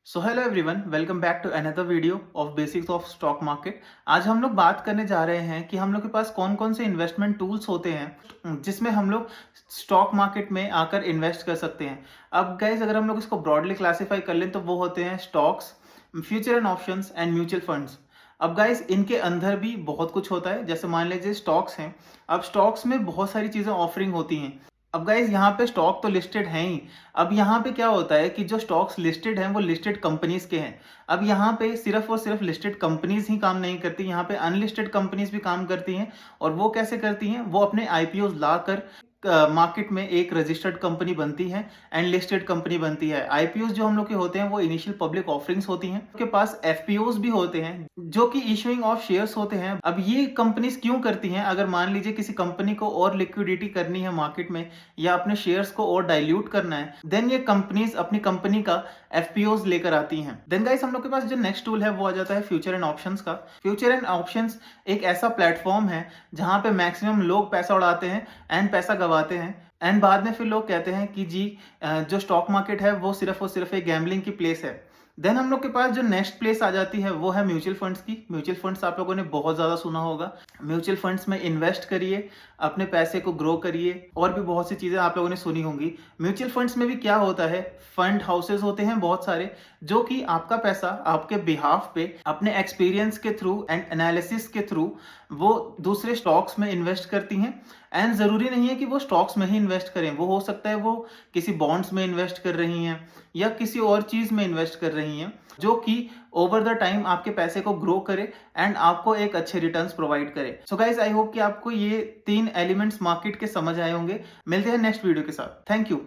So hello everyone, welcome back to another video of basics of stock market. आज हम लोग बात करने जा रहे हैं कि हम लोग के पास कौन कौन से इन्वेस्टमेंट टूल्स होते हैं जिसमें हम लोग स्टॉक मार्केट में आकर इन्वेस्ट कर सकते हैं। अब गाइज, अगर हम लोग इसको ब्रॉडली क्लासीफाई कर लें तो वो होते हैं stocks, future and options and mutual funds. अब गाइज, इनके अंदर भी बहुत कुछ होता है। जैसे मान लीजिए स्टॉक्स हैं। अब स्टॉक्स में बहुत सारी चीज़ें ऑफरिंग होती हैं। अब गाइज, यहाँ पे स्टॉक तो लिस्टेड हैं ही। अब यहाँ पे क्या होता है कि जो स्टॉक्स लिस्टेड हैं वो लिस्टेड कंपनीज के हैं। अब यहाँ पे सिर्फ और सिर्फ लिस्टेड कंपनीज ही काम नहीं करती, यहाँ पे अनलिस्टेड कंपनीज भी काम करती हैं। और वो कैसे करती हैं? वो अपने आईपीओ लाकर मार्केट में एक रजिस्टर्ड कंपनी बनती है एंड लिस्टेड कंपनी बनती है। आईपीओ जो हम लोग के होते हैं वो इनिशियल पब्लिक ऑफरिंग्स होती हैं। उनके पास एफपीओज भी होते हैं जो कि इशूइंग ऑफ शेयर्स होते हैं। अब ये कंपनीज क्यों करती हैं? अगर मान लीजिए किसी कंपनी को और लिक्विडिटी करनी है मार्केट में या अपने शेयर्स को और डाइल्यूट करना है, देन ये कंपनीज अपनी कंपनी का एफपीओज लेकर आती हैं। देन गाइस, हम लोग के पास जो नेक्स्ट टूल है वो आ जाता है फ्यूचर एंड ऑप्शंस का। फ्यूचर एंड ऑप्शंस एक ऐसा प्लेटफॉर्म है जहां पे मैक्सिमम लोग पैसा उड़ाते हैं एंड पैसा गवाते हैं एंड बाद में फिर लोग कहते हैं कि जी जो स्टॉक मार्केट है वो सिर्फ और सिर्फ एक गैम्बलिंग की प्लेस है। देन हम लोग के पास जो नेक्स्ट प्लेस आ जाती है वो है म्यूचुअल फंड्स की। म्यूचुअल फंड्स आप लोगों ने बहुत ज़्यादा सुना होगा। म्यूचुअल फंड्स में इन्वेस्ट करिए, अपने पैसे को ग्रो करिए, और भी बहुत सी चीज़ें आप लोगों ने सुनी होंगी। म्यूचुअल फंड्स में भी क्या होता है, फंड हाउसेज होते हैं बहुत सारे जो कि आपका पैसा आपके बिहाफ पे अपने एक्सपीरियंस के थ्रू एंड एनालिसिस के थ्रू वो दूसरे स्टॉक्स में इन्वेस्ट करती हैं। एंड ज़रूरी नहीं है कि वो स्टॉक्स में ही इन्वेस्ट करें, वो हो सकता है वो किसी बॉन्ड्स में इन्वेस्ट कर रही हैं या किसी और चीज़ में इन्वेस्ट कर रही हैं जो कि ओवर द टाइम आपके पैसे को ग्रो करे एंड आपको एक अच्छे रिटर्न्स प्रोवाइड करे। सो गाइज, आई होप कि आपको ये 3 एलिमेंट्स मार्केट के समझ आए होंगे। मिलते हैं नेक्स्ट वीडियो के साथ। Thank you.